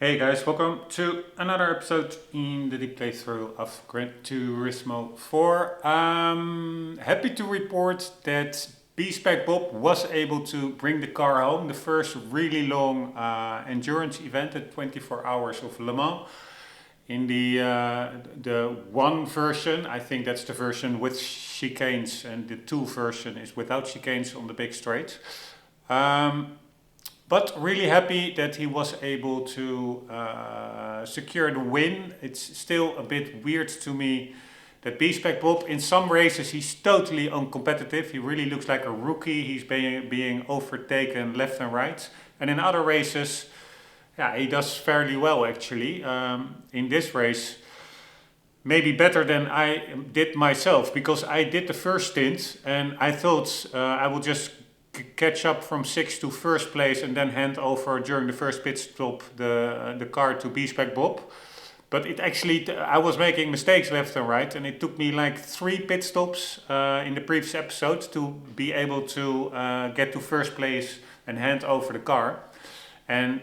Hey guys, welcome to another episode in the deep playthrough of Gran Turismo 4. Happy to report that B-Spec Bob was able to bring the car home, the first really long endurance event at 24 hours of Le Mans. In the one version, I think that's the version with chicanes, and the two version is without chicanes on the big straight. Um, but really happy that he was able to secure the win. It's still a bit weird to me that B-Spec Bob, in some races, he's totally uncompetitive. He really looks like a rookie. He's being overtaken left and right. And in other races, yeah, he does fairly well actually. In this race, maybe better than I did myself, because I did the first stint and I thought I would just catch up from sixth to first place and then hand over during the first pit stop the car to B-Spec Bob. But it actually, I was making mistakes left and right, and it took me like 3 pit stops in the previous episode to be able to get to first place and hand over the car. And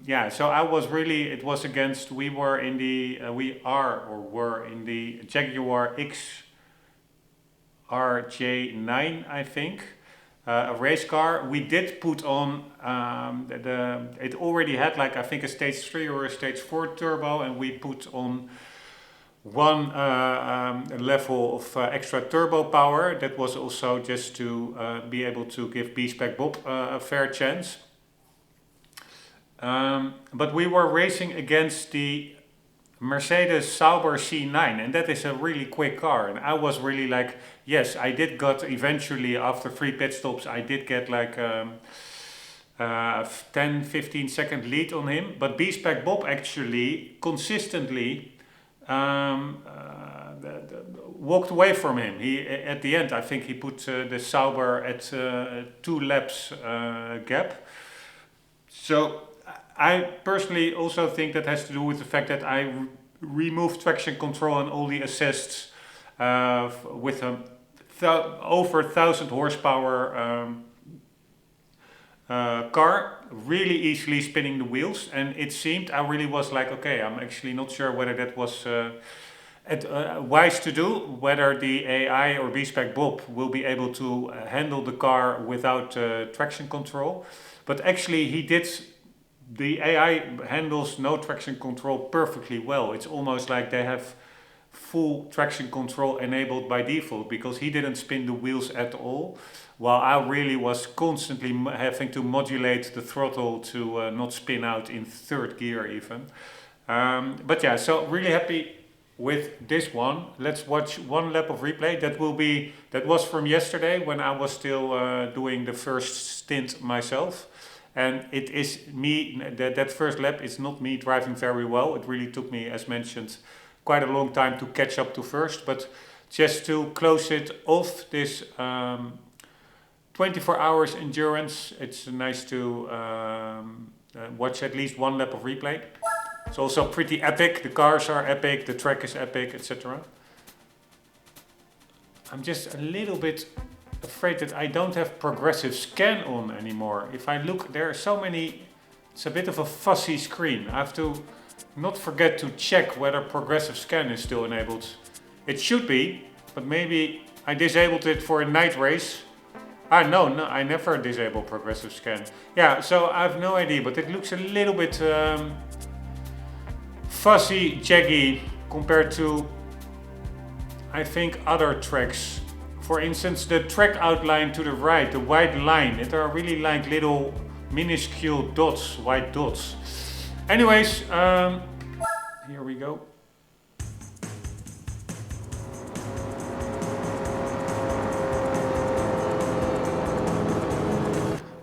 yeah, so I was really, it was against, we were in the, we are or were in the Jaguar XRJ9, I think. A race car. We did put on it already had like I think a stage 3 or a stage 4 turbo, and we put on one level of extra turbo power. That was also just to be able to give B-Spec Bob a fair chance. But we were racing against the Mercedes Sauber C9, and that is a really quick car, and I was really like, yes, I did got eventually after 3 pit stops, I did get like 10-15 second lead on him, but B-Spec Bob actually consistently walked away from him. He at the end, I think he put the Sauber at 2 laps gap. So I personally also think that has to do with the fact that I removed traction control and all the assists with a over 1000 horsepower car, really easily spinning the wheels. And it seemed, I really was like, okay, I'm actually not sure whether that was wise to do, whether the AI or B-Spec Bob will be able to handle the car without traction control. But actually he did. The AI handles no traction control perfectly well. It's almost like they have full traction control enabled by default, because he didn't spin the wheels at all, while I really was constantly having to modulate the throttle to not spin out in 3rd gear even. But yeah, so really happy with this one. Let's watch one lap of replay. That was from yesterday when I was still doing the first stint myself. And it is me, that first lap is not me driving very well. It really took me, as mentioned, quite a long time to catch up to first. But just to close it off, this 24 hours endurance, it's nice to watch at least one lap of replay. It's also pretty epic. The cars are epic, the track is epic, etc. I'm just a little bit afraid that I don't have progressive scan on anymore. If I look, there are so many, it's a bit of a fuzzy screen. I have to not forget to check whether progressive scan is still enabled. It should be, but maybe I disabled it for a night race. No, I never disable progressive scan. Yeah, so I have no idea, but it looks a little bit fuzzy, jaggy compared to, I think, other tracks. For instance, the track outline to the right, the white line, it are really like little minuscule dots, white dots. Anyways, here we go.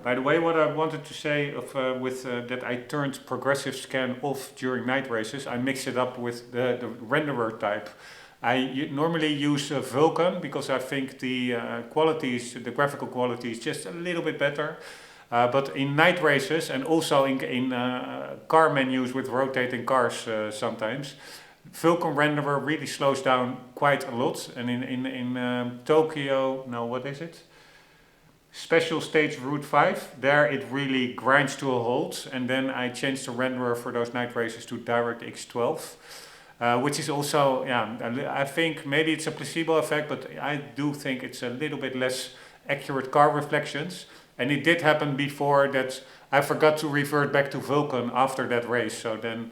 By the way, what I wanted to say that I turned progressive scan off during night races, I mixed it up with the renderer type. I normally use Vulkan because I think the qualities, the graphical quality is just a little bit better. But in night races and also in car menus with rotating cars sometimes, Vulkan renderer really slows down quite a lot. And in Tokyo, no, what is it? special stage Route 5. There it really grinds to a halt, and then I changed the renderer for those night races to DirectX 12. Which is also, I think maybe it's a placebo effect, but I do think it's a little bit less accurate car reflections. And it did happen before that I forgot to revert back to Vulcan after that race. So then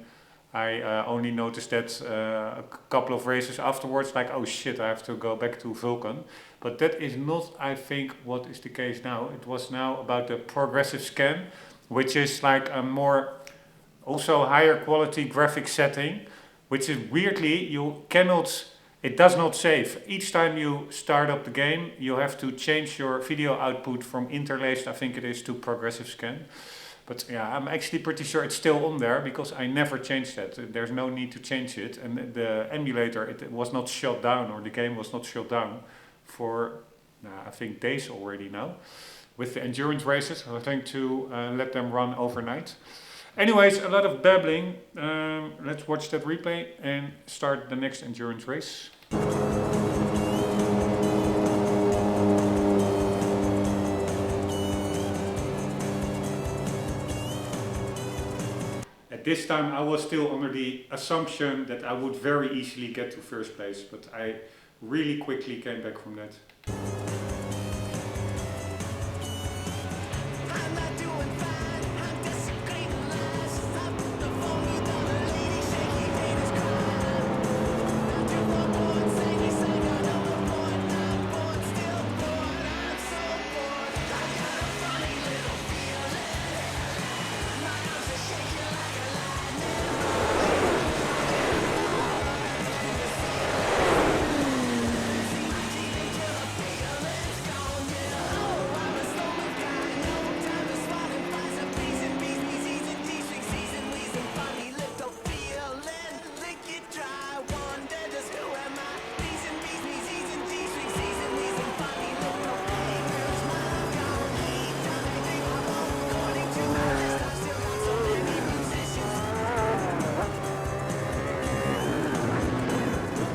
I only noticed that a couple of races afterwards, like, oh shit, I have to go back to Vulcan. But that is not, I think, what is the case now. It was now about the progressive scan, which is like a more, also higher quality graphic setting, which is weirdly, it does not save. Each time you start up the game, you have to change your video output from interlaced, I think it is, to progressive scan. But yeah, I'm actually pretty sure it's still on there because I never changed that. There's no need to change it. And the emulator, it was not shut down, or the game was not shut down for, I think, days already now. With the endurance races, I think to let them run overnight. Anyways, a lot of babbling. Let's watch that replay and start the next endurance race. At this time I was still under the assumption that I would very easily get to first place, but I really quickly came back from that.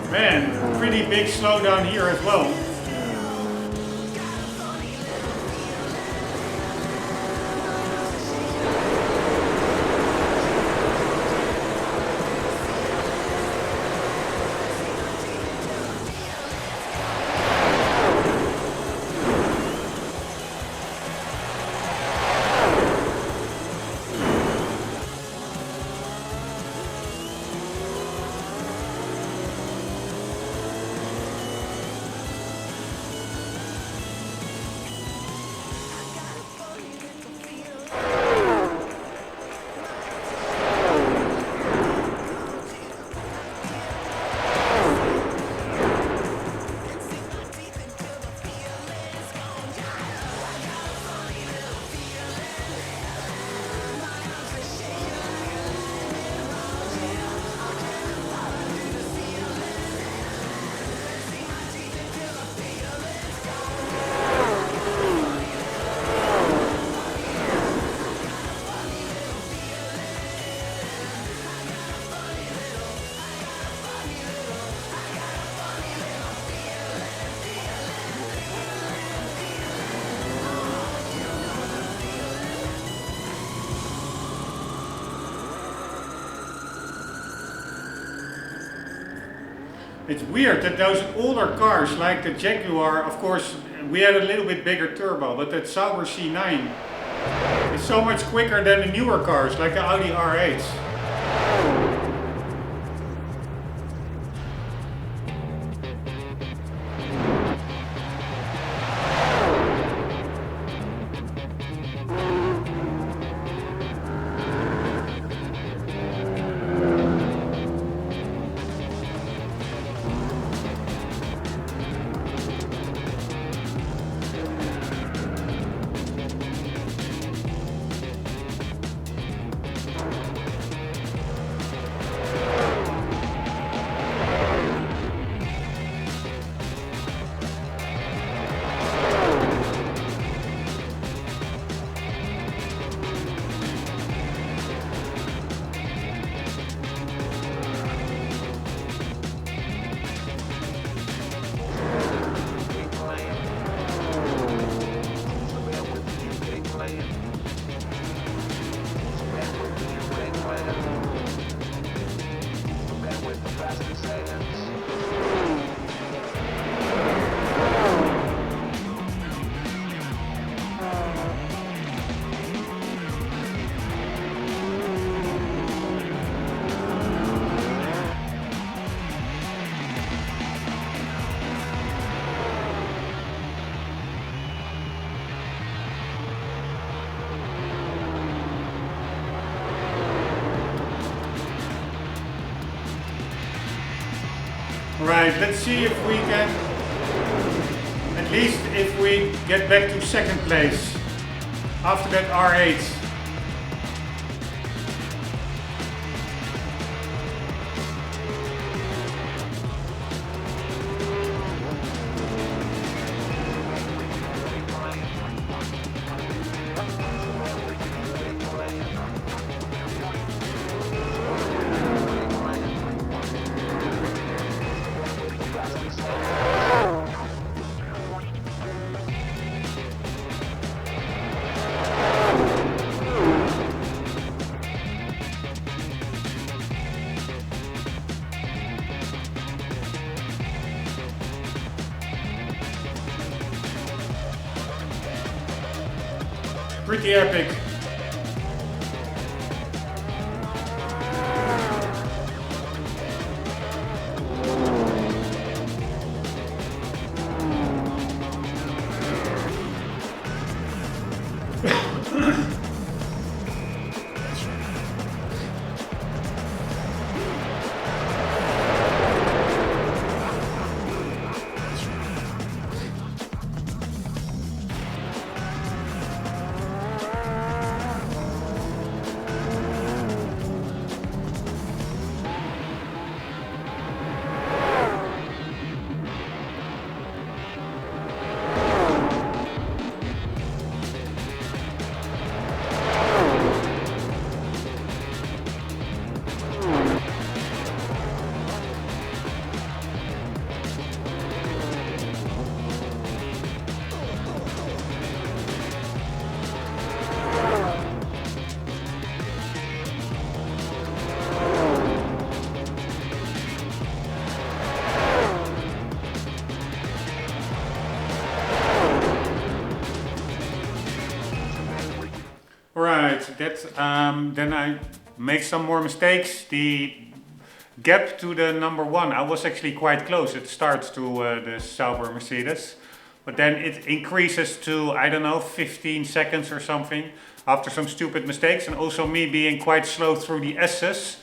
Man, pretty big slowdown here as well. It's weird that those older cars, like the Jaguar, of course, we had a little bit bigger turbo, but that Sauber C9 is so much quicker than the newer cars, like the Audi R8. Right, let's see if we can, at least if we get back to second place after that R8. Pretty epic. Right, then I make some more mistakes. The gap to the number one, I was actually quite close. It starts to the Sauber Mercedes, but then it increases to, I don't know, 15 seconds or something after some stupid mistakes, and also me being quite slow through the S's.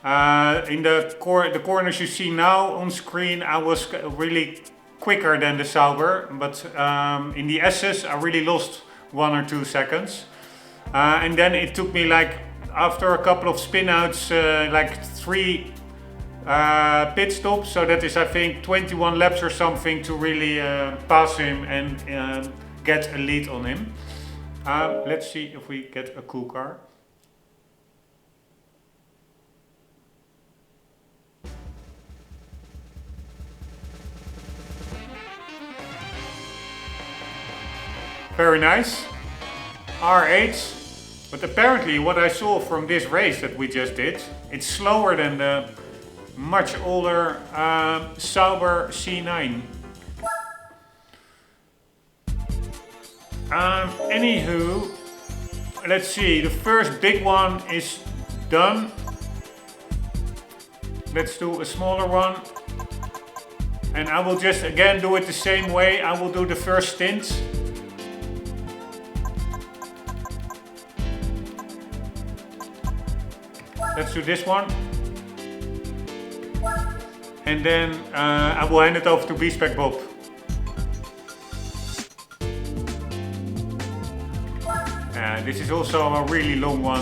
In the corners you see now on screen, I was really quicker than the Sauber, but in the S's I really lost 1 or 2 seconds. And then it took me, like, after a couple of spin outs, like 3 pit stops, so that is, I think, 21 laps or something to really pass him and get a lead on him. Let's see if we get a cool car. Very nice. R8. But apparently what I saw from this race that we just did, it's slower than the much older Sauber C9. Anywho, let's see, the first big one is done. Let's do a smaller one. And I will just again do it the same way. I will do the first stint. Let's do this one. And then I will hand it over to B-Spec Bob. This is also a really long one.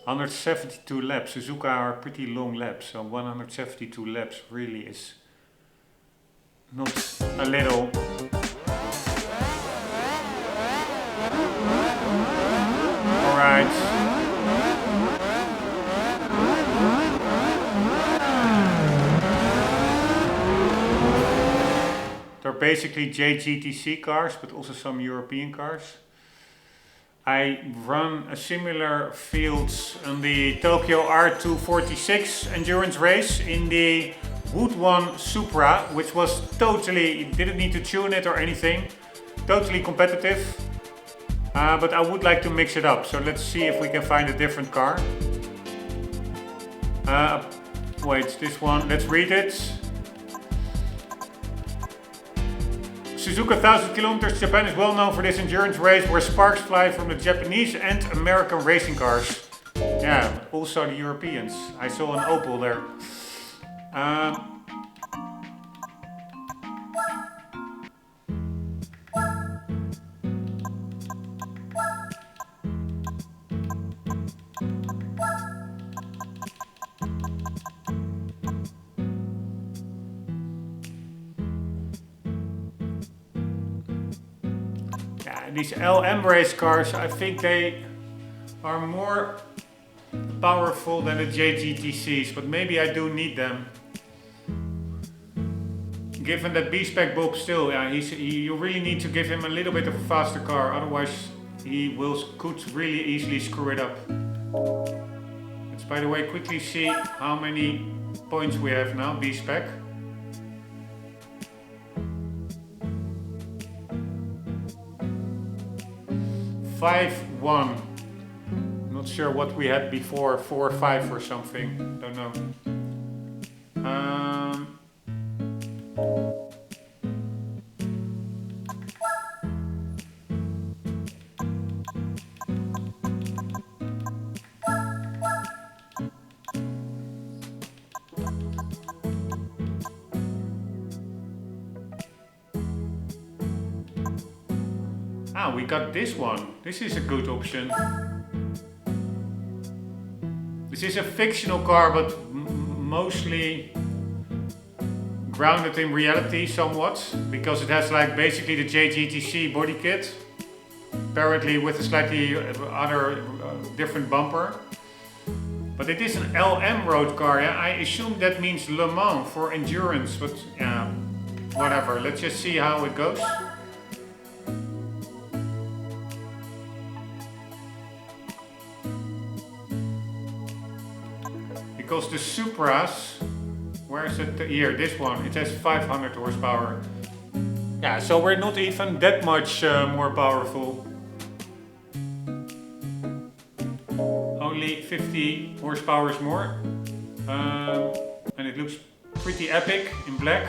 172 laps. Suzuka are pretty long laps, so 172 laps really is not a little. Alright. They're basically JGTC cars, but also some European cars. I run a similar fields on the Tokyo R246 endurance race in the Wood One Supra, which was totally, you didn't need to tune it or anything, totally competitive. But I would like to mix it up, so let's see if we can find a different car. Wait, this one, let's read it. Suzuka 1000 kilometers. Japan is well known for this endurance race where sparks fly from the Japanese and American racing cars. Yeah, also the Europeans. I saw an Opel there. these LM race cars, I think they are more powerful than the JGTCs, but maybe I do need them. Given that B-Spec Bob still, you really need to give him a little bit of a faster car, otherwise he could really easily screw it up. Let's, by the way, quickly see how many points we have now, B-Spec. 5-1. Not sure what we had before, 4-5 or something, don't know. We got this one. This is a good option. This is a fictional car, but mostly grounded in reality somewhat, because it has like basically the JGTC body kit, apparently with a slightly other different bumper. But it is an LM road car. Yeah? I assume that means Le Mans for endurance, but yeah, whatever. Let's just see how it goes. Because the Supras, where is it? Here, this one, it has 500 horsepower. Yeah, so we're not even that much more powerful. Only 50 horsepower more. And it looks pretty epic in black.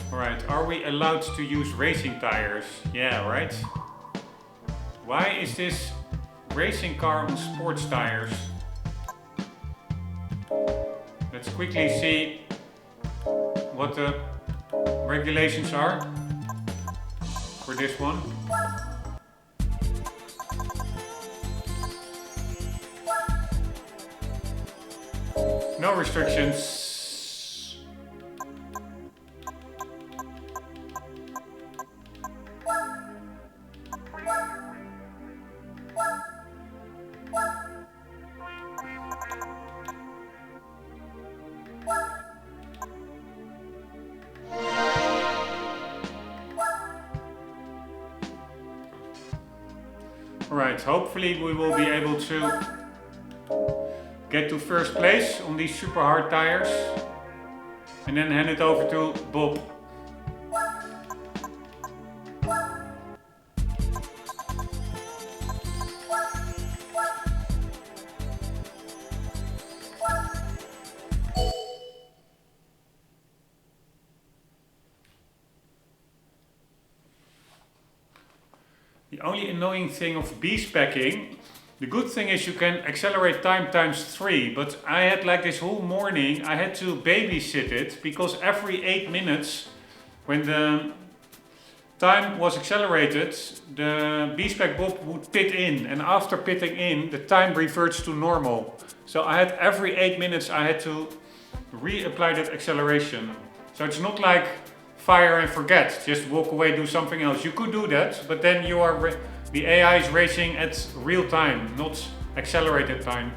Alright, are we allowed to use racing tires? Yeah, right? Why is this racing car on sports tires? Let's quickly see what the regulations are for this one. No restrictions. Alright, hopefully we will be able to get to first place on these super hard tires and then hand it over to Bob. The only annoying thing of B-specking, the good thing is you can accelerate time times 3, but I had like this whole morning, I had to babysit it, because every 8 minutes when the time was accelerated, the B-spec Bob would pit in, and after pitting in, the time reverts to normal. So I had every 8 minutes I had to reapply that acceleration. So it's not like fire and forget, just walk away, do something else. You could do that, but then you are the AI is racing at real time, not accelerated time.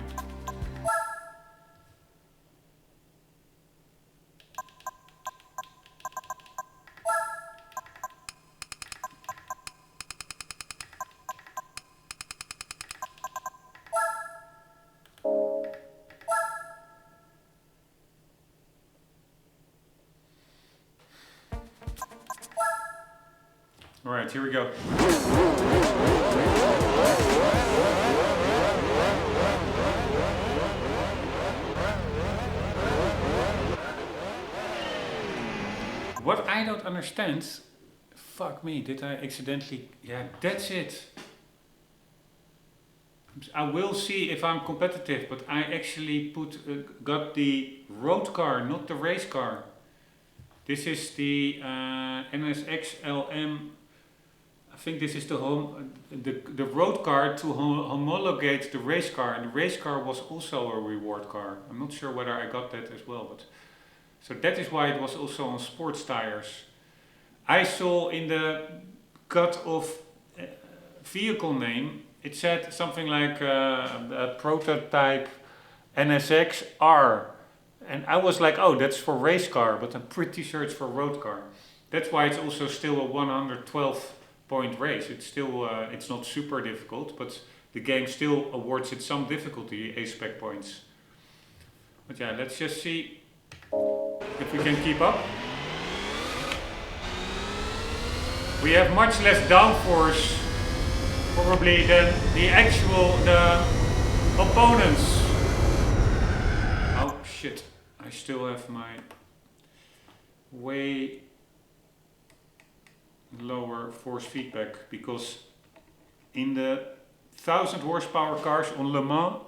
All right, here we go. What I don't understand, fuck me, did I accidentally, yeah, that's it. I will see if I'm competitive, but I actually got the road car, not the race car. This is the NSX LM think this is the road car to homologate the race car, and the race car was also a reward car. I'm not sure whether I got that as well, but so that is why it was also on sports tires. I saw in the cut-off vehicle name, it said something like a prototype NSX R, and I was like, oh, that's for race car, but I'm pretty sure it's for road car. That's why it's also still a 112 point race. It's still it's not super difficult, but the game still awards it some difficulty A-spec points. But yeah, let's just see if we can keep up. We have much less downforce probably than the opponents. Oh shit, I still have my way lower force feedback, because in the 1000 horsepower cars on Le Mans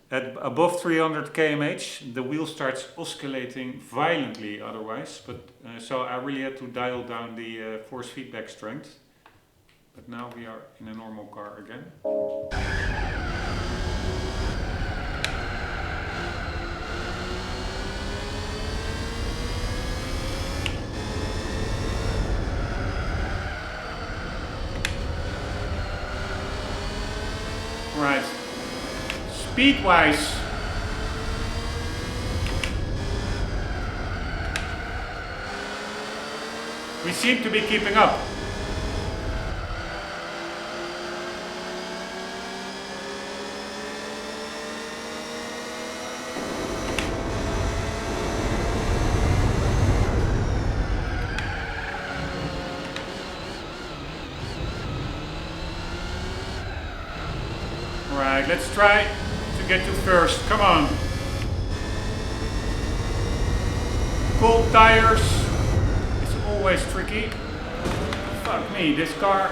at above 300 km the wheel starts oscillating violently otherwise, but so I really had to dial down the force feedback strength. But now we are in a normal car again. Right. Speed-wise, we seem to be keeping up. Right, let's try to get to first. Come on. Cold tires. It's always tricky. Fuck me, this car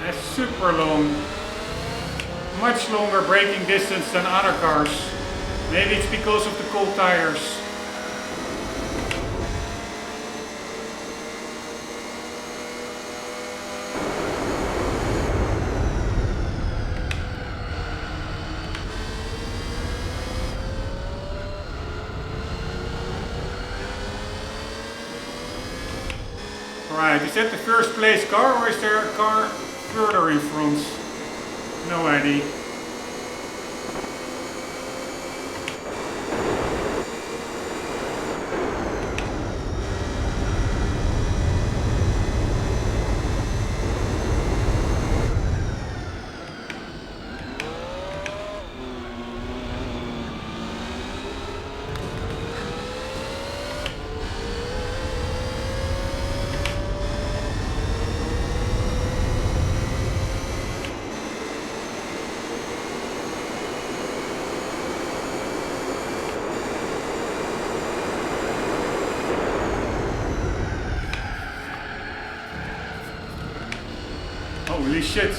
has super long, much longer braking distance than other cars. Maybe it's because of the cold tires. Right, is that the first place car, or is there a car further in front? No idea. Holy shit.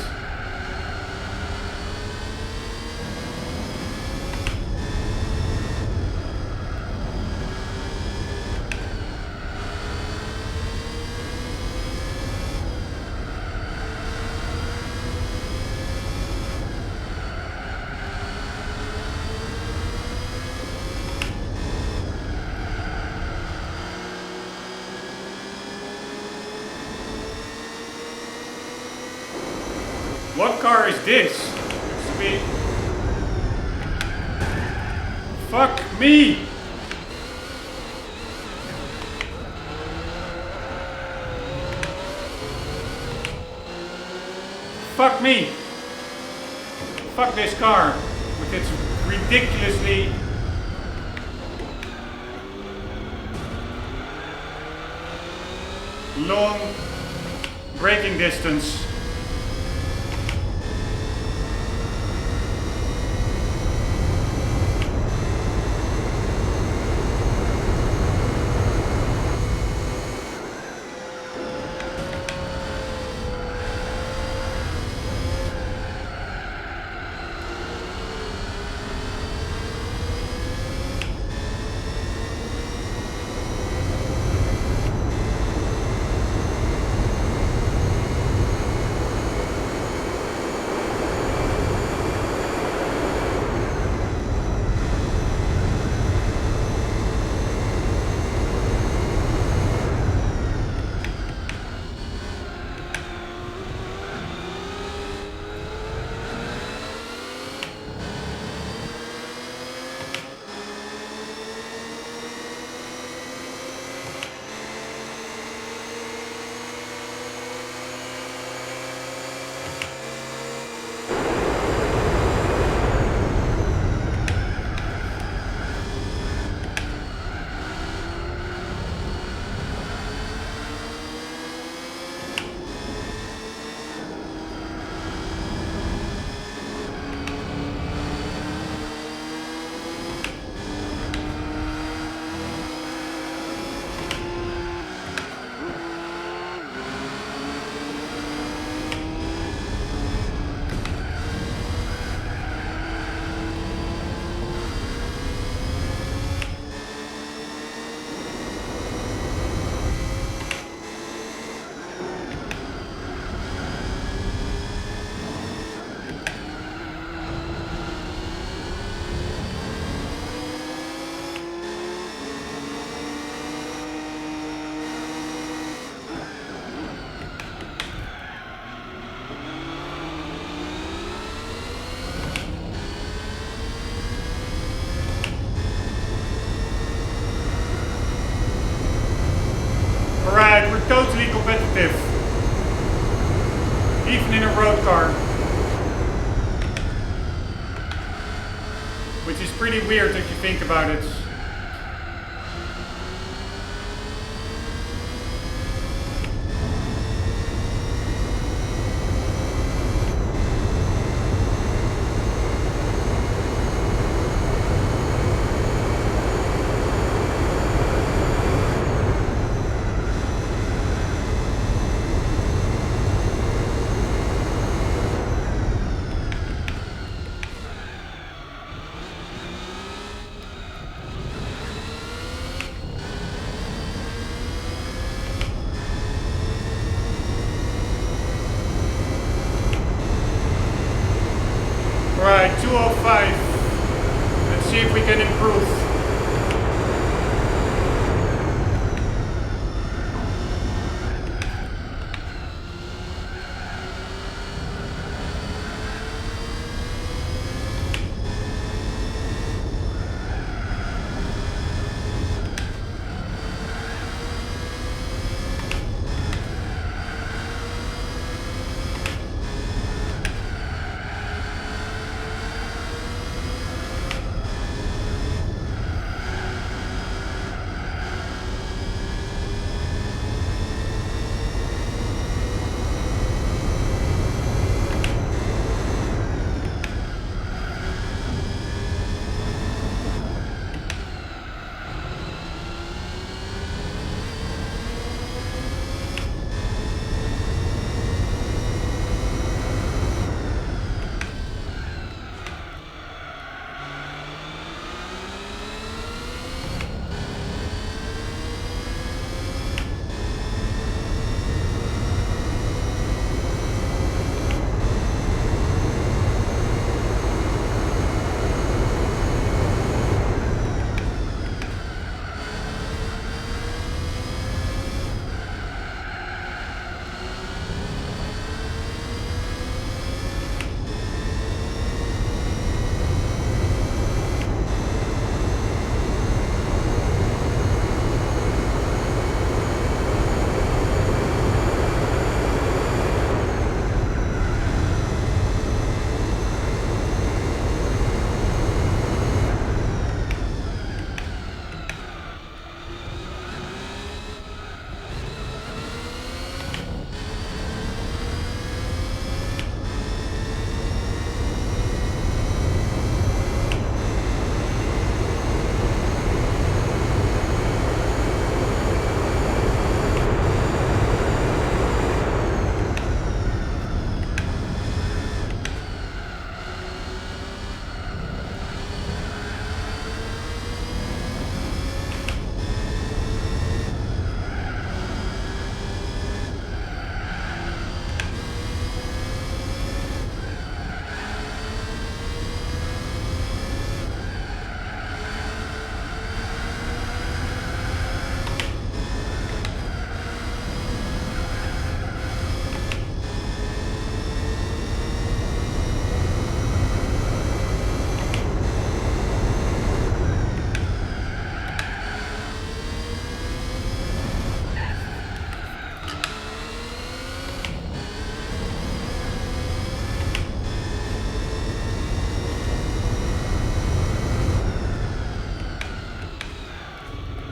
What car is this? Speed. Fuck me! Fuck me! Fuck this car with its ridiculously long braking distance. pretty weird if you think about it. Right, 205. Let's see if we can improve.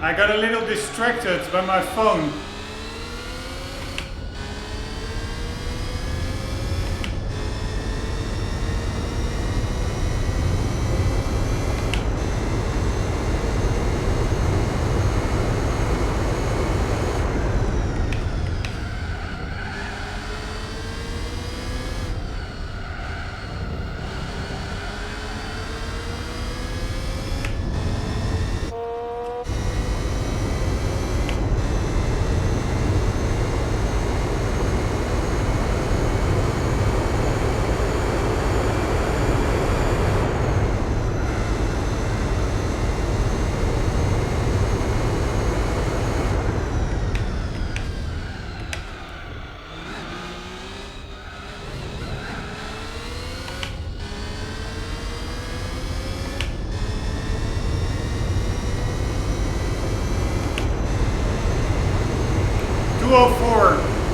I got a little distracted by my phone.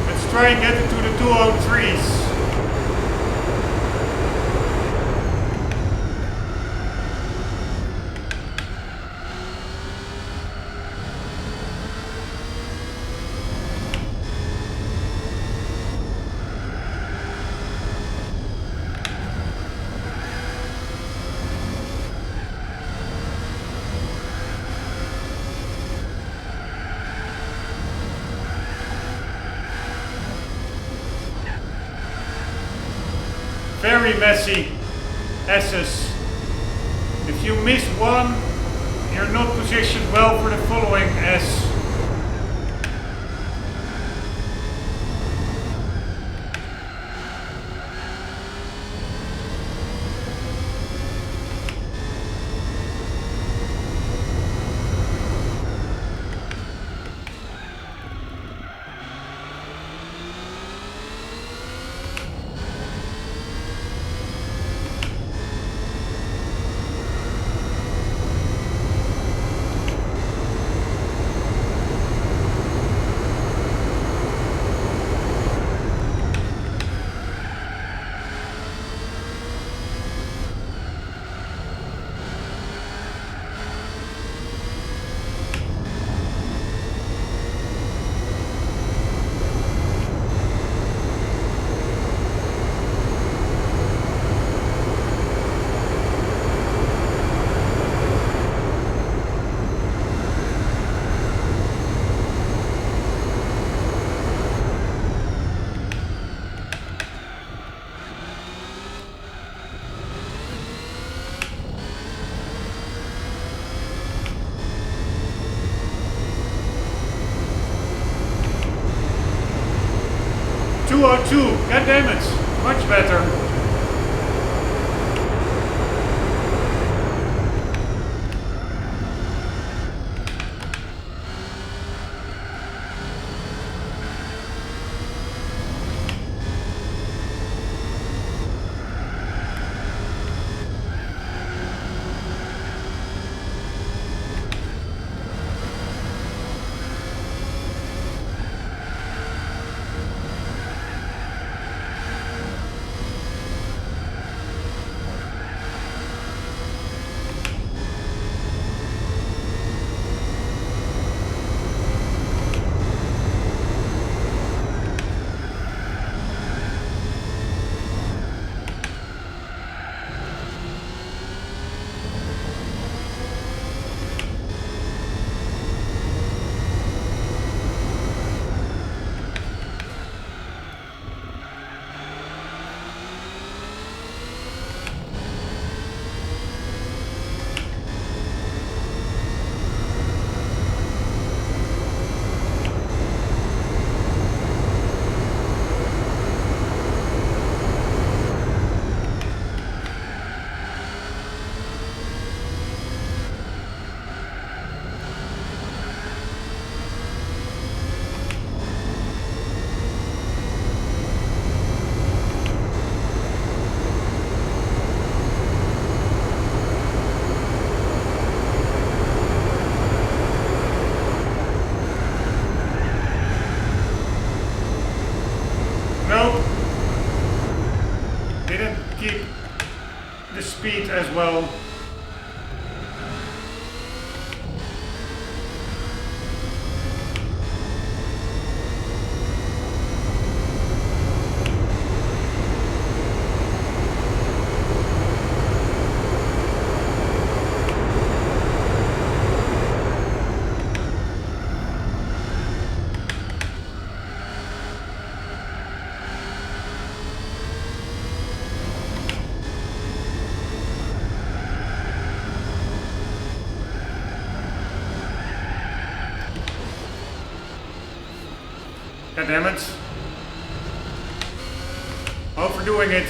Let's try and get it to the 203s. very messy S's. If you miss one, you're not positioned well for the following S. God damn it, much better. Speed as well. God damn it. Overdoing it.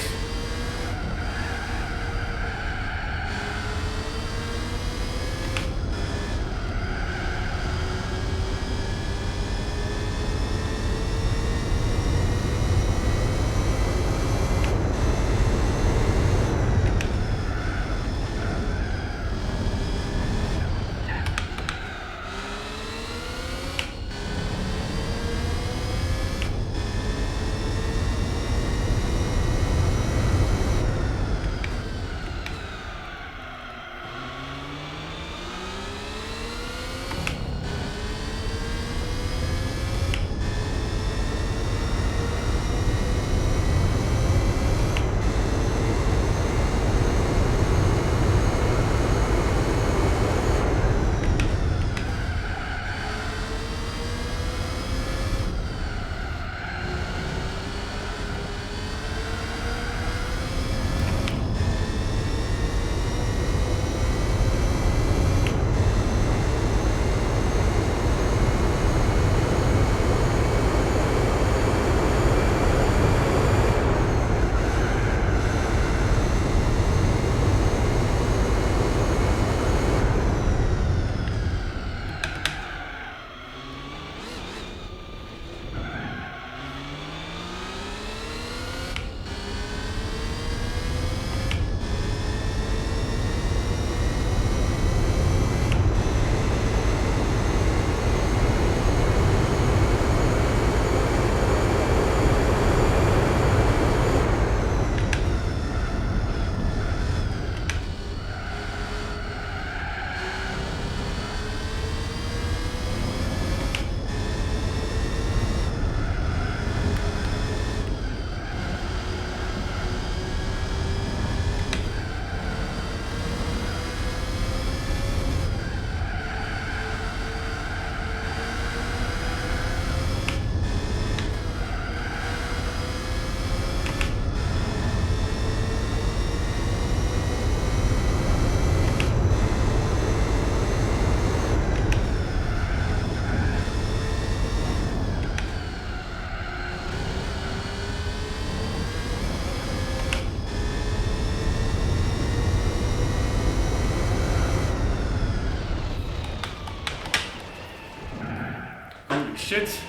Shit.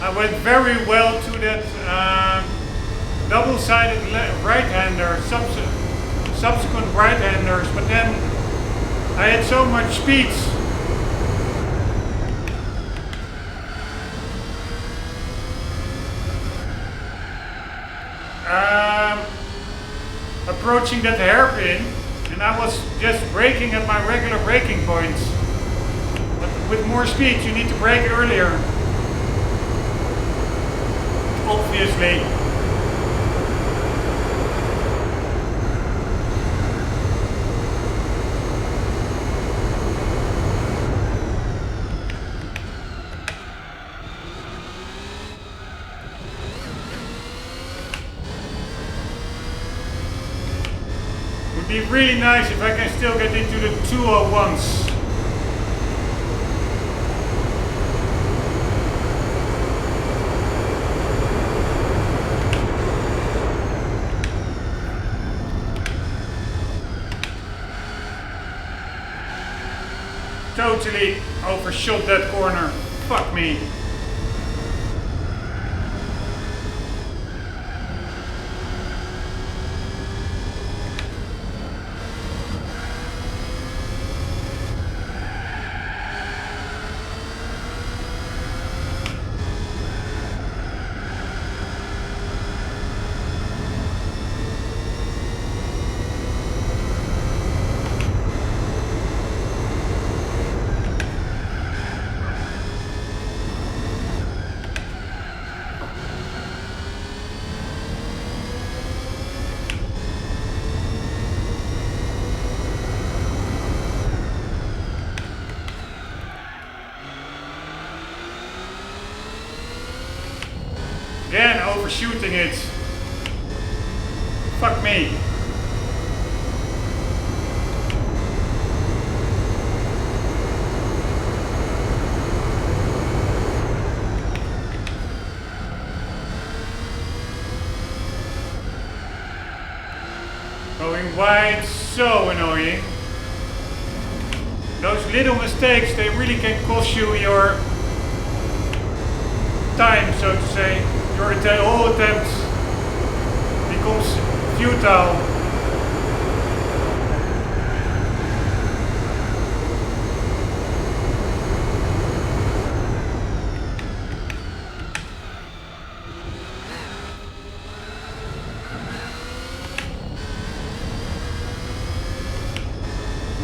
I went very well to that double-sided right-hander, subsequent right-handers, but then I had so much speed. Approaching that hairpin, and I was just braking at my regular braking points. But with more speed, you need to brake earlier. Obviously. Would be really nice if I can still get into the 201s. Totally overshot that corner. Fuck me. Again, overshooting it. Fuck me. Going wide, so annoying. Those little mistakes, they really can cost you your time, so to say. Your whole attempt becomes futile.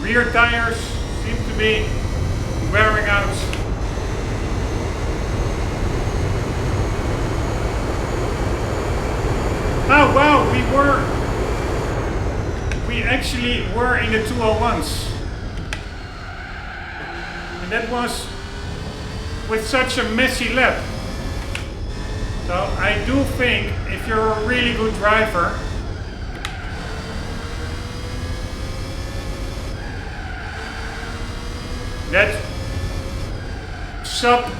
Rear tires seem to be wearing out. Oh wow, we actually were in the 201s. And that was with such a messy lap. So I do think if you're a really good driver, that sub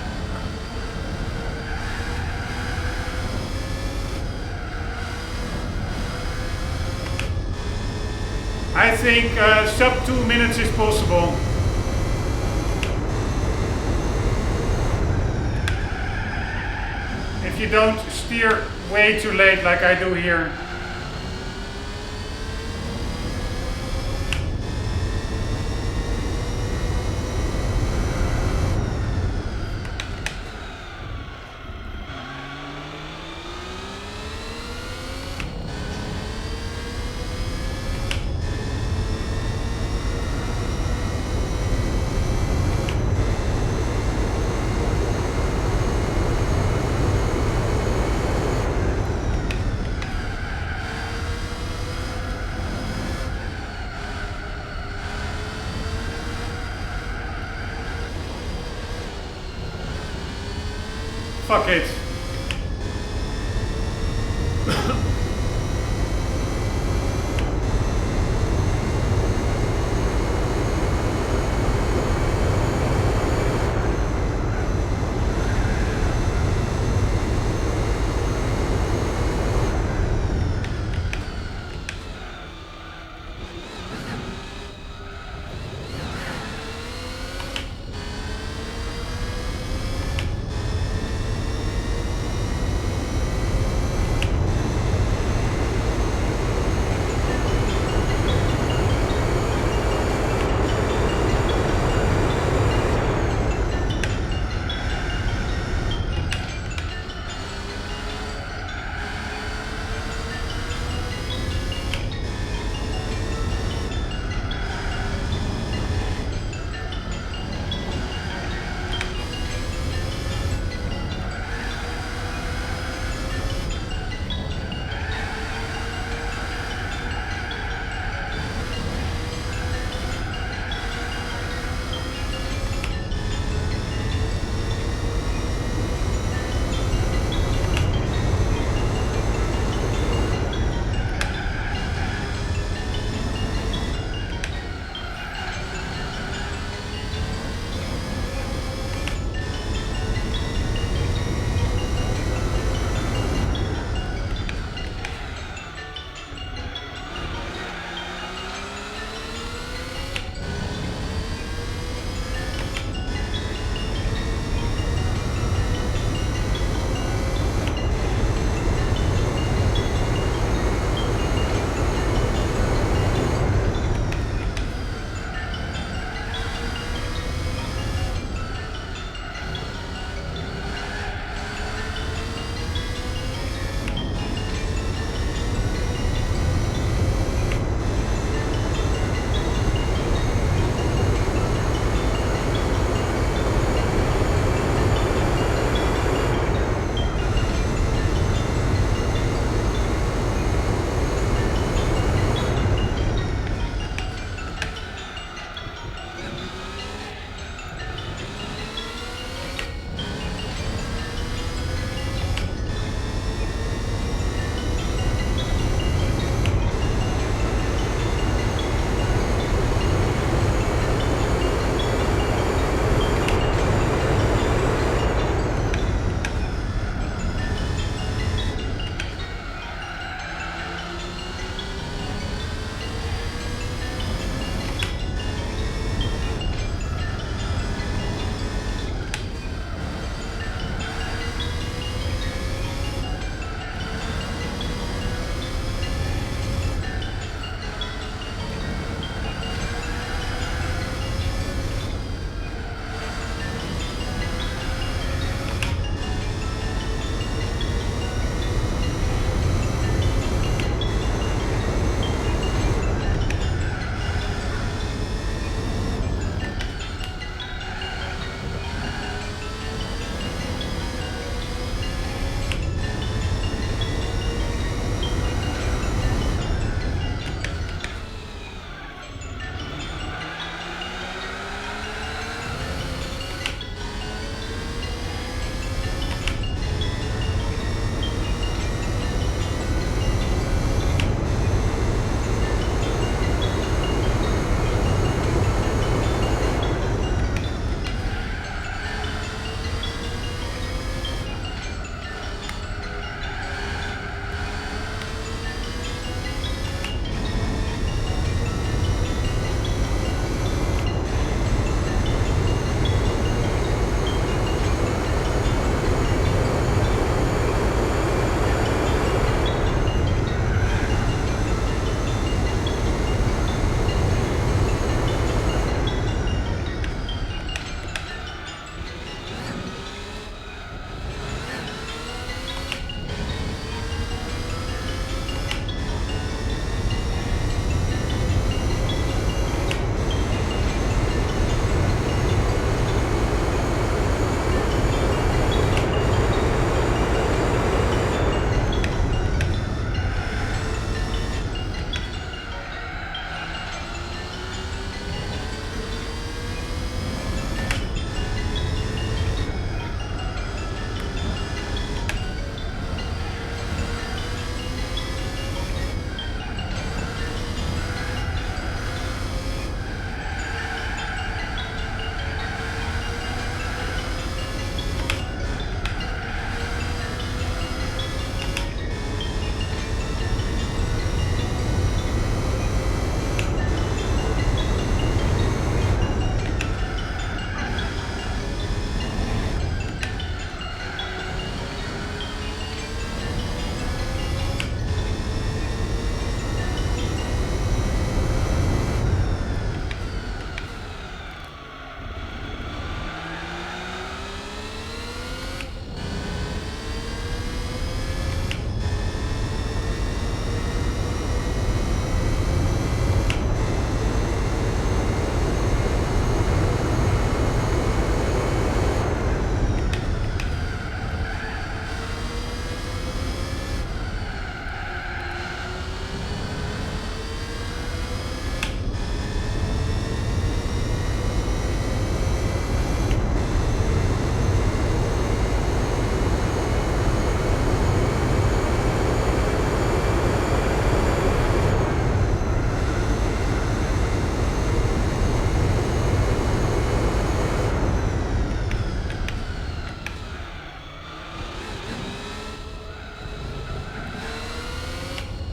I think sub 2 minutes is possible. If you don't steer way too late like I do here. Fuck it.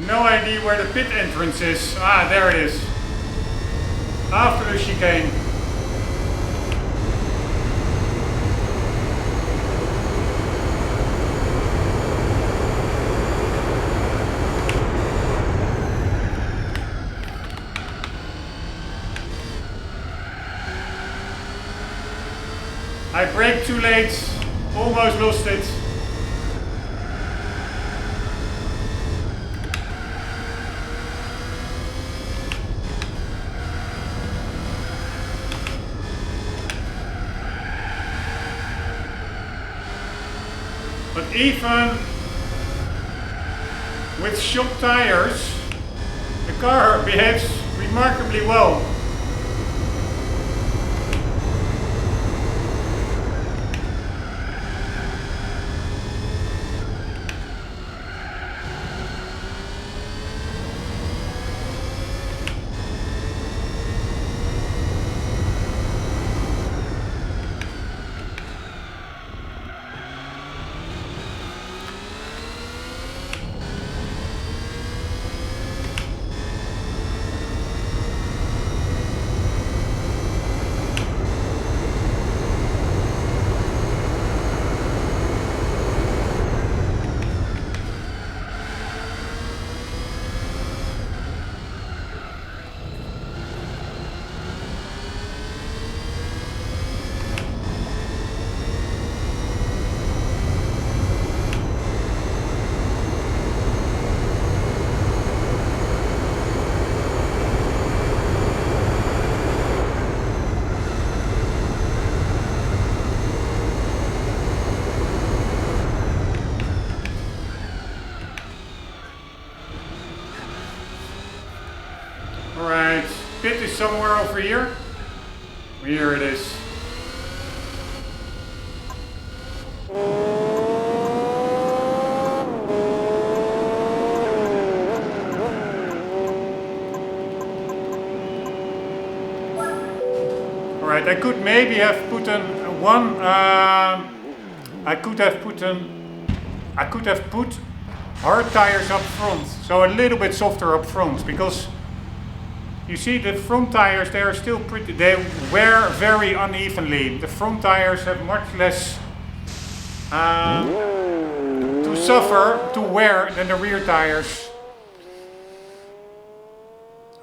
No idea where the pit entrance is. Ah, there it is. After the chicane. I braked too late, almost lost it. But even with shop tires, the car behaves remarkably well. Alright, pit is somewhere over here. Here it is. Alright, I could maybe have put I could have put hard tires up front, so a little bit softer up front, because you see the front tires, they are still they wear very unevenly. The front tires have much less to suffer, to wear than the rear tires.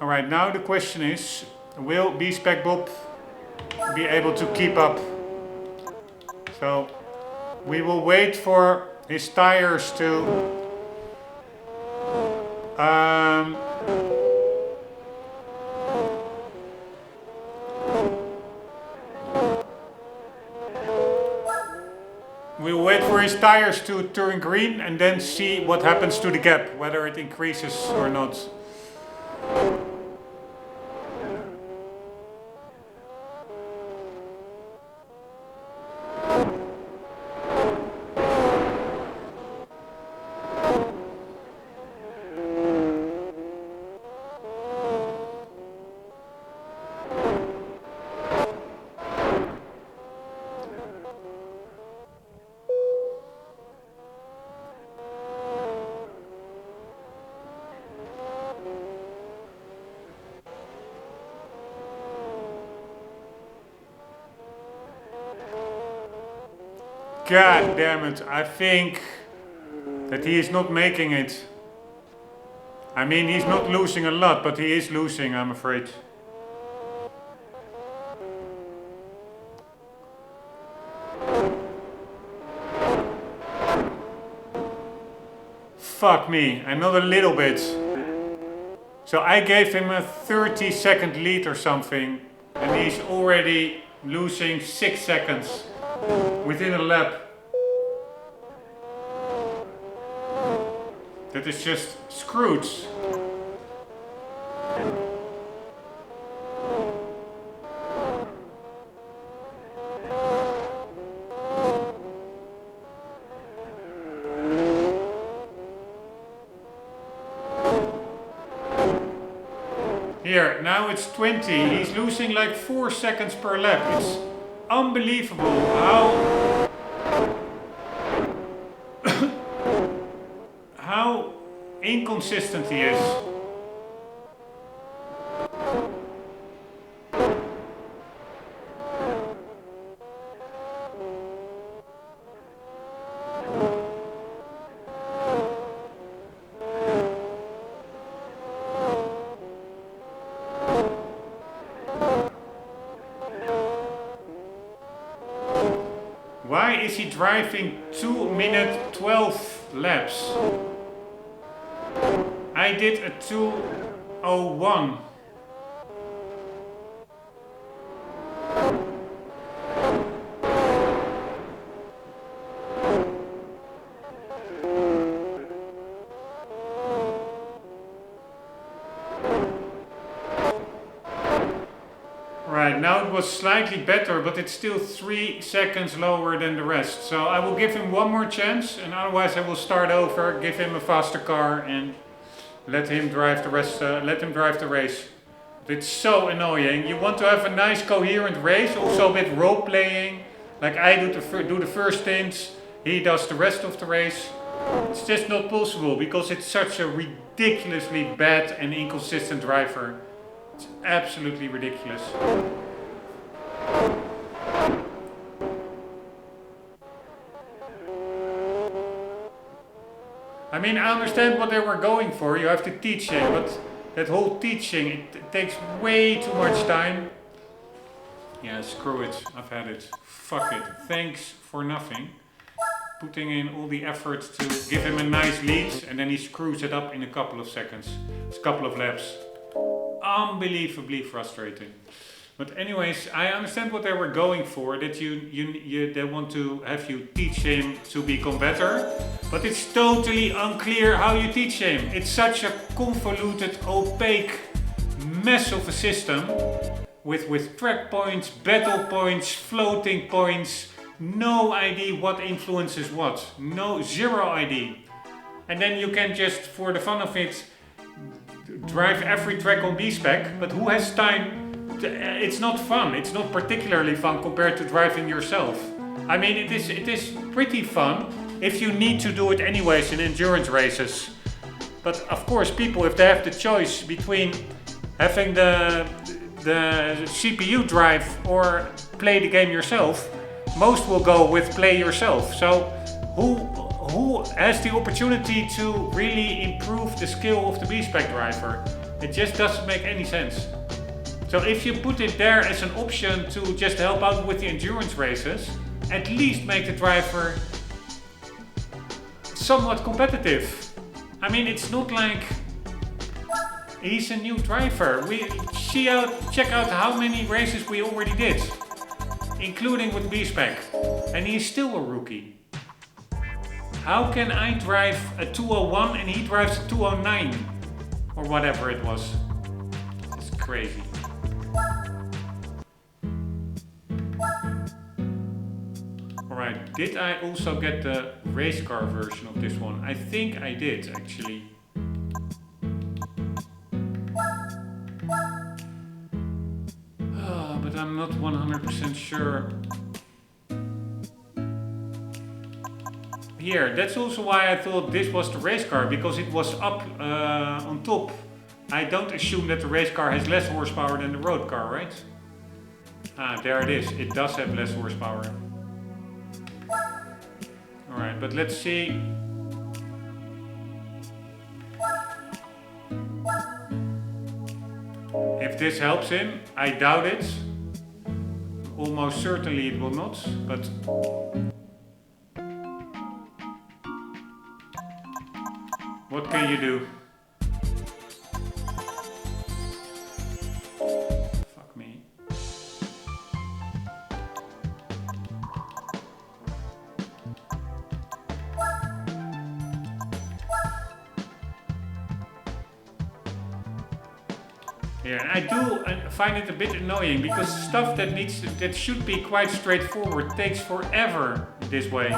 Alright, now the question is, will B-Spec Bob be able to keep up? So we will wait for his tires to we'll wait for his tires to turn green and then see what happens to the gap, whether it increases or not. God damn it, I think that he is not making it. I mean, he's not losing a lot, but he is losing, I'm afraid. Fuck me, another little bit. So I gave him a 30-second lead or something, and he's already losing 6 seconds within a lap. That is just screwed. Here, now it's 20. He's losing like 4 seconds per lap. It's unbelievable how inconsistent he is. Why is he driving 2 minute 12 laps? I did a 2:01. Right, now it was slightly better, but it's still 3 seconds lower than the rest. So I will give him one more chance, and otherwise I will start over, give him a faster car, and let him drive the rest. Let him drive the race. It's so annoying. You want to have a nice, coherent race, also a bit role playing, like I do the first stints. He does the rest of the race. It's just not possible because it's such a ridiculously bad and inconsistent driver. It's absolutely ridiculous. I mean, I understand what they were going for. You have to teach him, but that whole teaching, it takes way too much time. Yeah, screw it. I've had it. Fuck it. Thanks for nothing. Putting in all the effort to give him a nice lead, and then he screws it up in a couple of seconds. It's a couple of laps. Unbelievably frustrating. But anyways, I understand what they were going for, that they want to have you teach him to become better, but it's totally unclear how you teach him. It's such a convoluted, opaque mess of a system with track points, battle points, floating points, no idea what influences what, zero idea. And then you can just, for the fun of it, drive every track on B-Spec, but who has time? It's not fun. It's not particularly fun compared to driving yourself. I mean, it is pretty fun if you need to do it anyways in endurance races. But of course, people, if they have the choice between having the CPU drive or play the game yourself, most will go with play yourself. So who has the opportunity to really improve the skill of the B-Spec driver? It just doesn't make any sense. So if you put it there as an option to just help out with the endurance races, at least make the driver somewhat competitive. I mean, it's not like he's a new driver. Check out how many races we already did, including with B-Spec, and he's still a rookie. How can I drive a 2:01 and he drives a 2:09 or whatever it was? It's crazy. Alright, did I also get the race car version of this one? I think I did, actually. But I'm not 100% sure. Here, that's also why I thought this was the race car, because it was up on top. I don't assume that the race car has less horsepower than the road car, right? Ah, there it is. It does have less horsepower. Alright, but let's see. If this helps him. I doubt it. Almost certainly it will not, but what can you do? Fuck me. Yeah, I do find it a bit annoying because stuff that should be quite straightforward takes forever this way.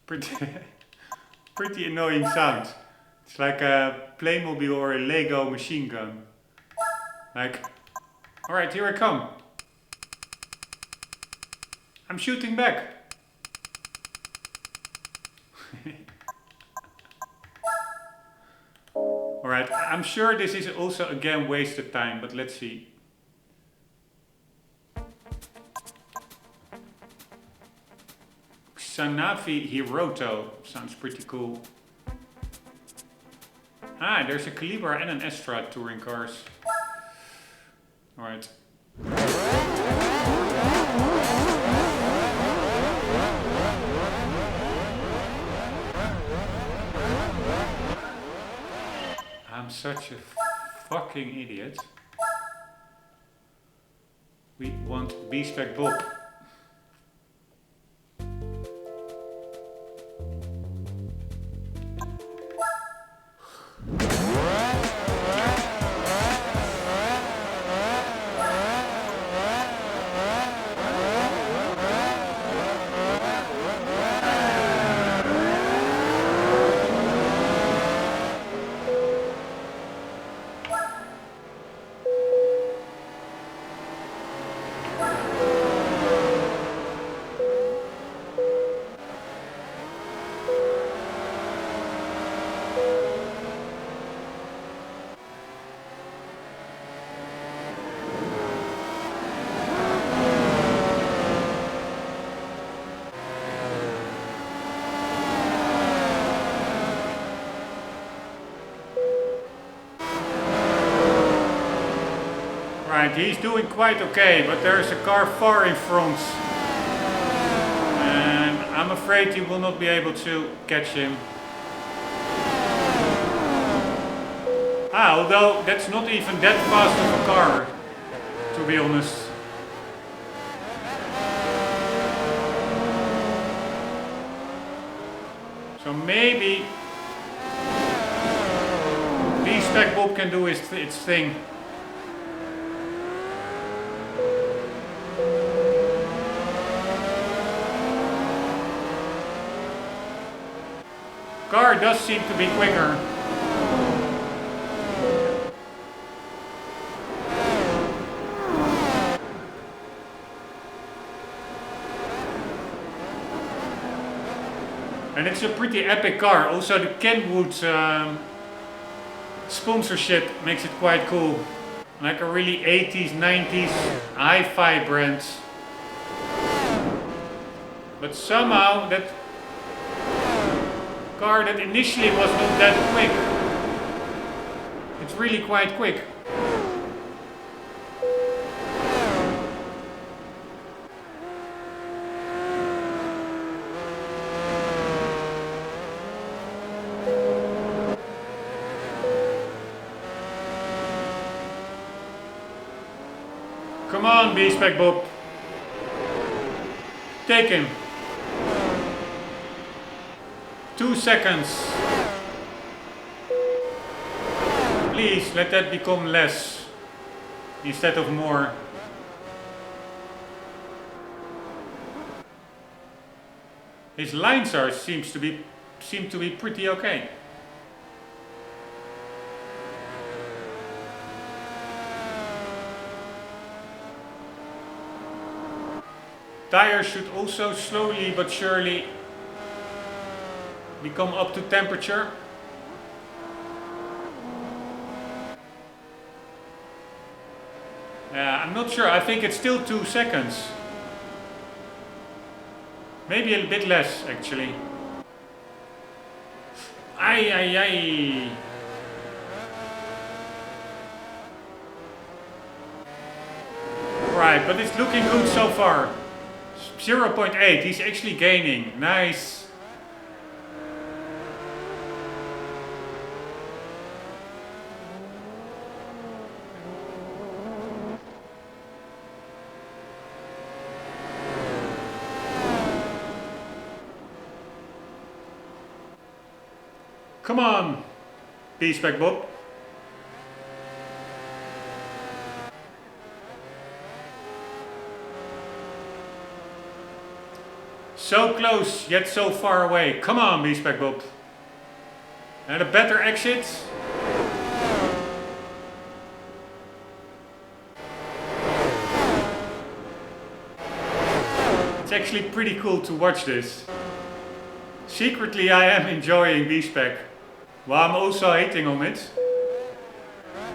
pretty, pretty annoying sound. It's like a Playmobil or a Lego machine gun. Like, alright, here I come. I'm shooting back. Alright, I'm sure this is also again wasted time, but let's see. Sanafi Hiroto sounds pretty cool. Ah, there's a Calibra and an Astra touring cars. Alright. I'm such a fucking idiot. We want B-Spec Bob. Right, he's doing quite okay, but there's a car far in front. And I'm afraid he will not be able to catch him. Ah, although that's not even that fast of a car, to be honest. So maybe B-Spec Bob can do its thing. Car does seem to be quicker. And it's a pretty epic car. Also the Kenwood sponsorship makes it quite cool. Like a really 80s, 90s hi-fi brand. But somehow that car that initially was not that quick, it's really quite quick. Come on, B-Spec Bob. Take him. 2 seconds. Please let that become less instead of more. His lines are seem to be pretty okay. Tires should also slowly but surely become up to temperature. I'm not sure, I think it's still 2 seconds. Maybe a bit less actually. Ay ay ay. Right, but it's looking good so far. 0.8, he's actually gaining. Nice. Come on, B-Spec Bob. So close, yet so far away. Come on, B-Spec Bob. And a better exit. It's actually pretty cool to watch this. Secretly I am enjoying B-Spec, while I'm also hating on it.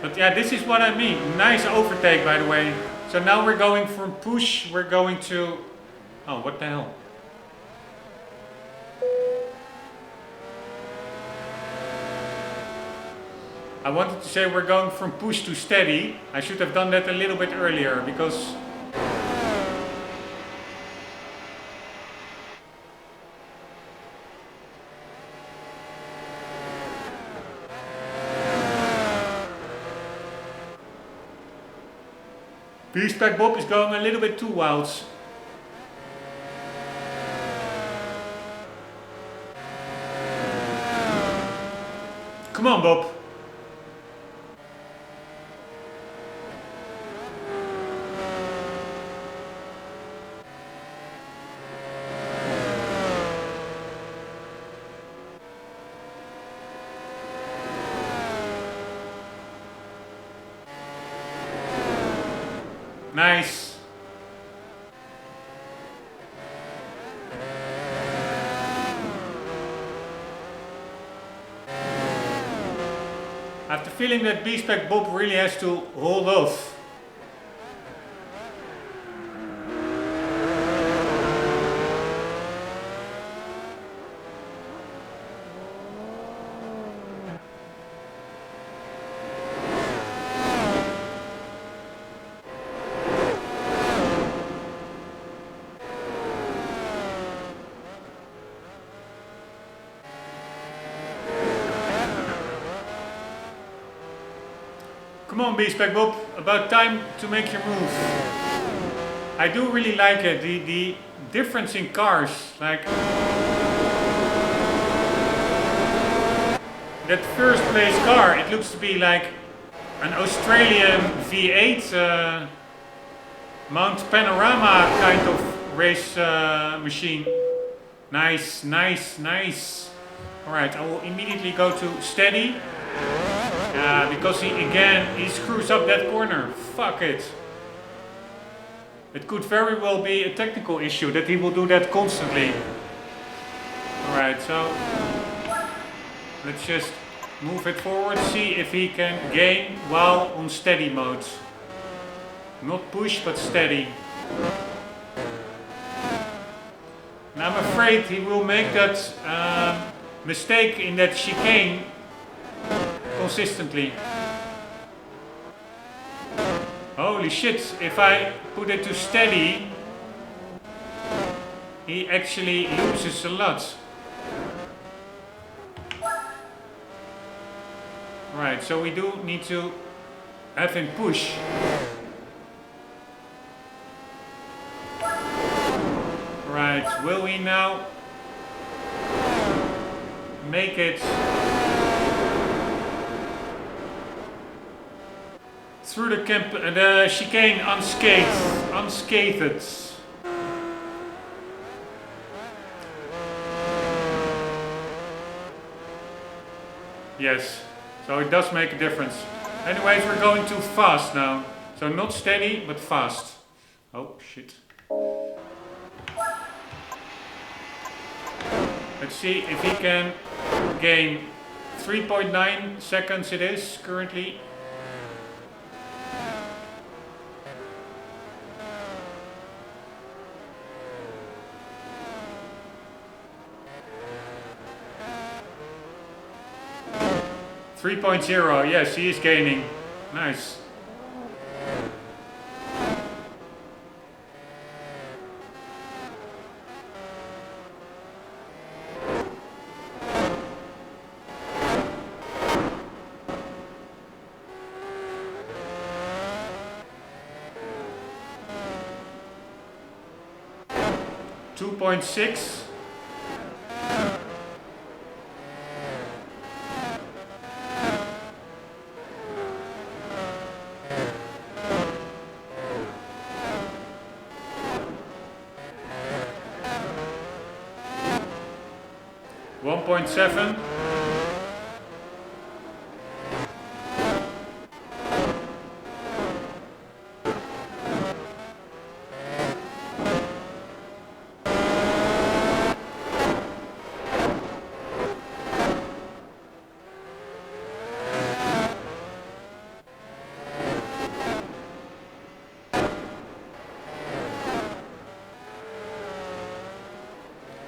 But yeah, this is what I mean. Nice overtake, by the way. So now we're going from push, we're going to... Oh, what the hell? I wanted to say we're going from push to steady. I should have done that a little bit earlier, because... B-Spec Bob is going a little bit too wild. Come on, Bob. Nice. I have the feeling that B-Spec Bob really has to hold off. Come on, B-Spec Bob, about time to make your move. I do really like it, the difference in cars, like that first place car, it looks to be like an Australian V8 Mount Panorama kind of race machine. Nice, nice, nice. Alright, I will immediately go to steady. Because he screws up that corner. Fuck it. It could very well be a technical issue that he will do that constantly. Alright, so let's just move it forward, see if he can gain while on steady mode. Not push, but steady. And I'm afraid he will make that mistake in that chicane consistently. Holy shit, if I put it to steady, he actually loses a lot. Right, so we do need to have him push. Right, will we now make it through the chicane unscathed? Yes, so it does make a difference. Anyways, we're going too fast now. So not steady, but fast. Oh, shit. Let's see if he can gain 3.9 seconds it is currently. .0, yes, he is gaining. Nice. .6. 1.7.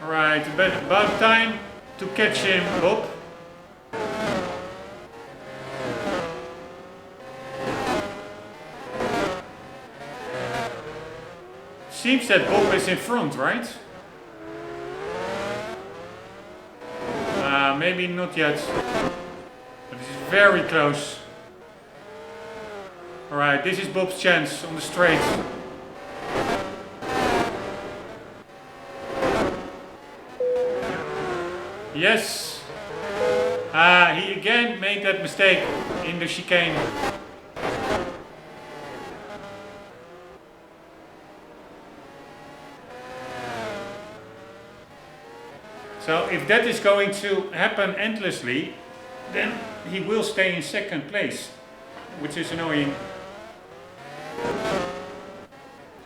Alright, about time to catch him up. Seems that Bob is in front, right? Maybe not yet. But it's very close. Alright, this is Bob's chance on the straight. Yes! He again made that mistake in the chicane. So if that is going to happen endlessly, then he will stay in second place, which is annoying.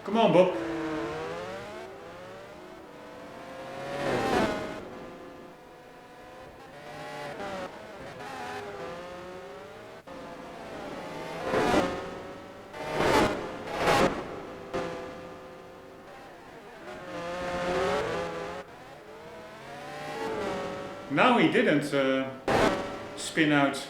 Come on, Bob. Now he didn't spin out.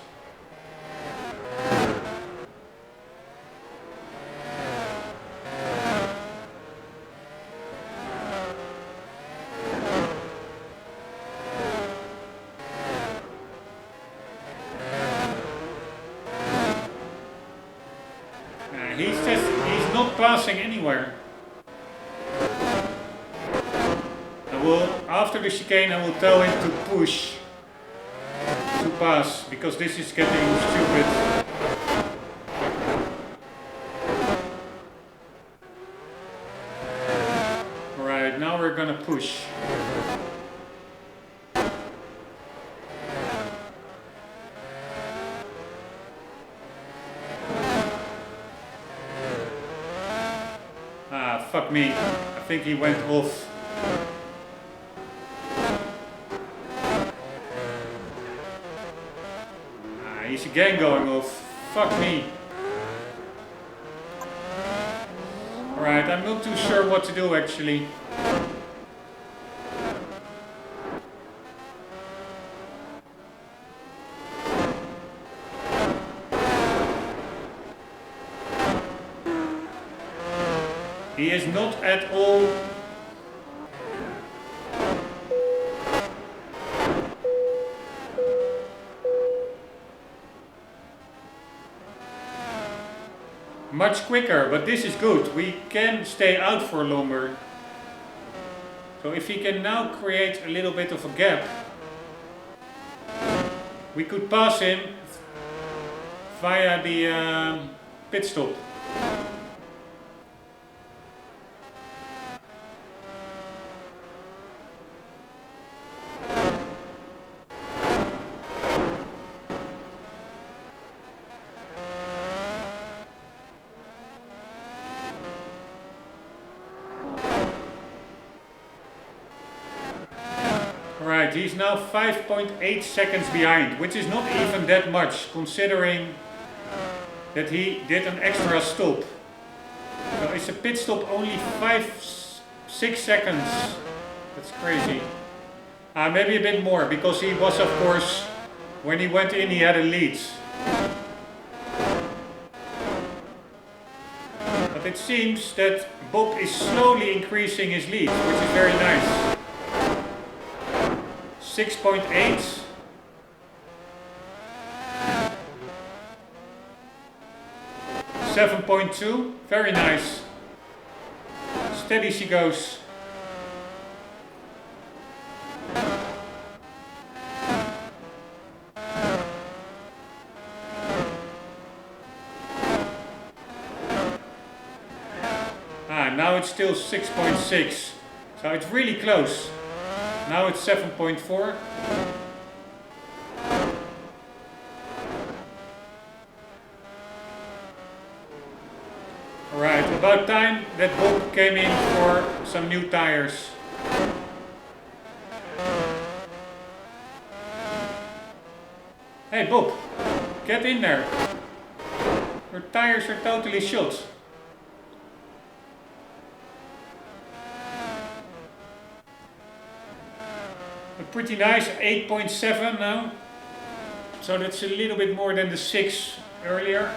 He's not passing anywhere. After the chicane, I will tell him to push to pass, because this is getting stupid. Alright, now we're gonna push. Fuck me. I think he went off. He's again going off. Fuck me. Alright, I'm not too sure what to do actually. He is not at all much quicker, but this is good. We can stay out for longer. So if he can now create a little bit of a gap, we could pass him via the pit stop. Right, he's now 5.8 seconds behind, which is not even that much, considering that he did an extra stop. So it's a pit stop only 5-6 seconds. That's crazy. Maybe a bit more, because he was, of course, when he went in, he had a lead. But it seems that Bob is slowly increasing his lead, which is very nice. 6.8. $7.2, very nice. Steady she goes. Now it's still 6.6, so it's really close. Now it's 7.4. Alright, about time that Bob came in for some new tires. Hey Bob, get in there. Your tires are totally shot. Pretty nice, 8.7 now. So that's a little bit more than the 6 earlier.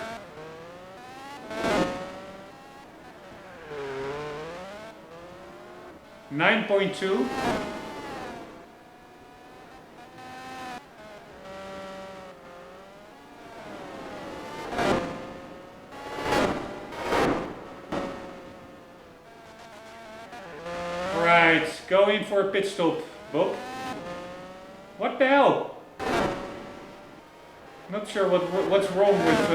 $9.2. Alright, going for a pit stop, Bob. What the hell? Not sure what's wrong with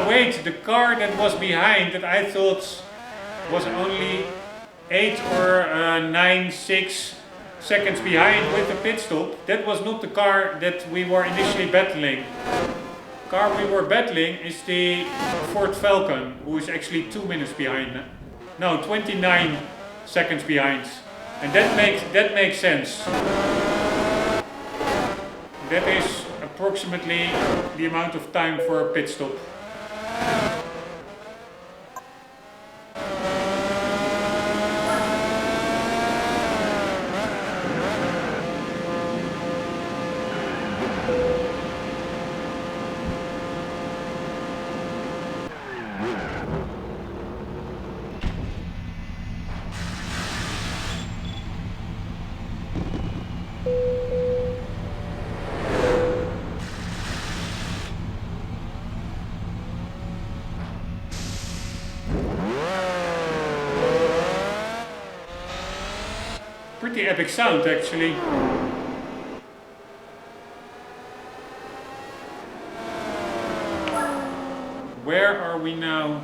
wait, the car that was behind that I thought was only 8 or 9.6 seconds behind with the pit stop, that was not the car that we were initially battling. The car we were battling is the Ford Falcon, who is actually 2 minutes behind. No, 29 seconds behind. And that makes sense. That is approximately the amount of time for a pit stop. Pretty epic sound actually. Where are we now?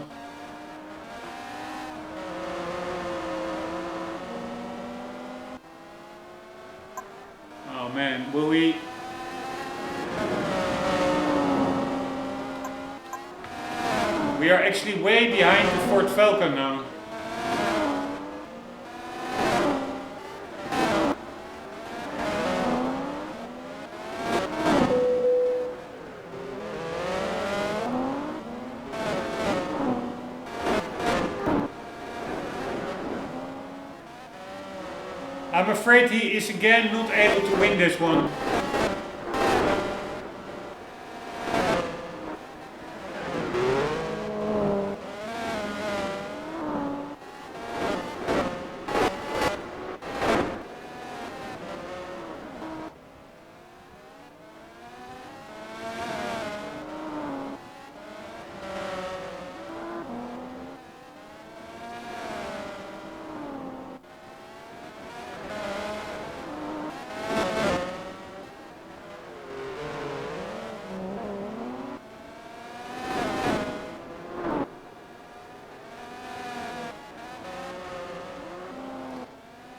Oh man, will we? We are actually way behind the Ford Falcon now. I'm afraid he is again not able to win this one.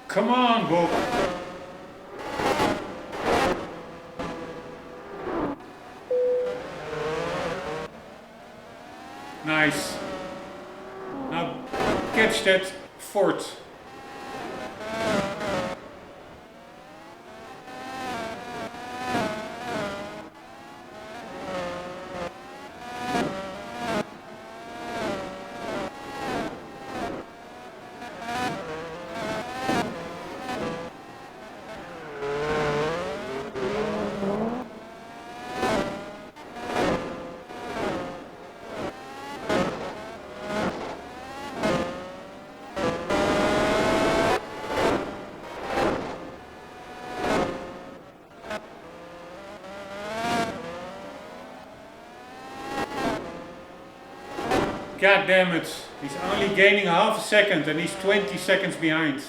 Come on, Bob. Nice. Now catch that Ford. God damn it, he's only gaining half a second and he's 20 seconds behind.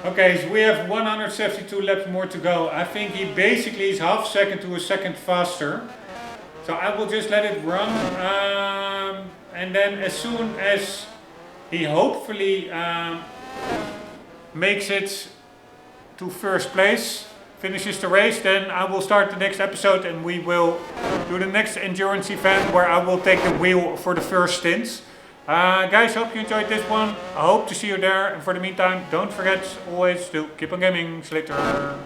Okay, so we have 172 laps more to go. I think he basically is half second to a second faster. So I will just let it run. And then as soon as he hopefully makes it to first place, finishes the race, then I will start the next episode and we will do the next endurance event where I will take the wheel for the first stints. Guys, hope you enjoyed this one. I hope to see you there, and for the meantime, don't forget always to keep on gaming. See you later.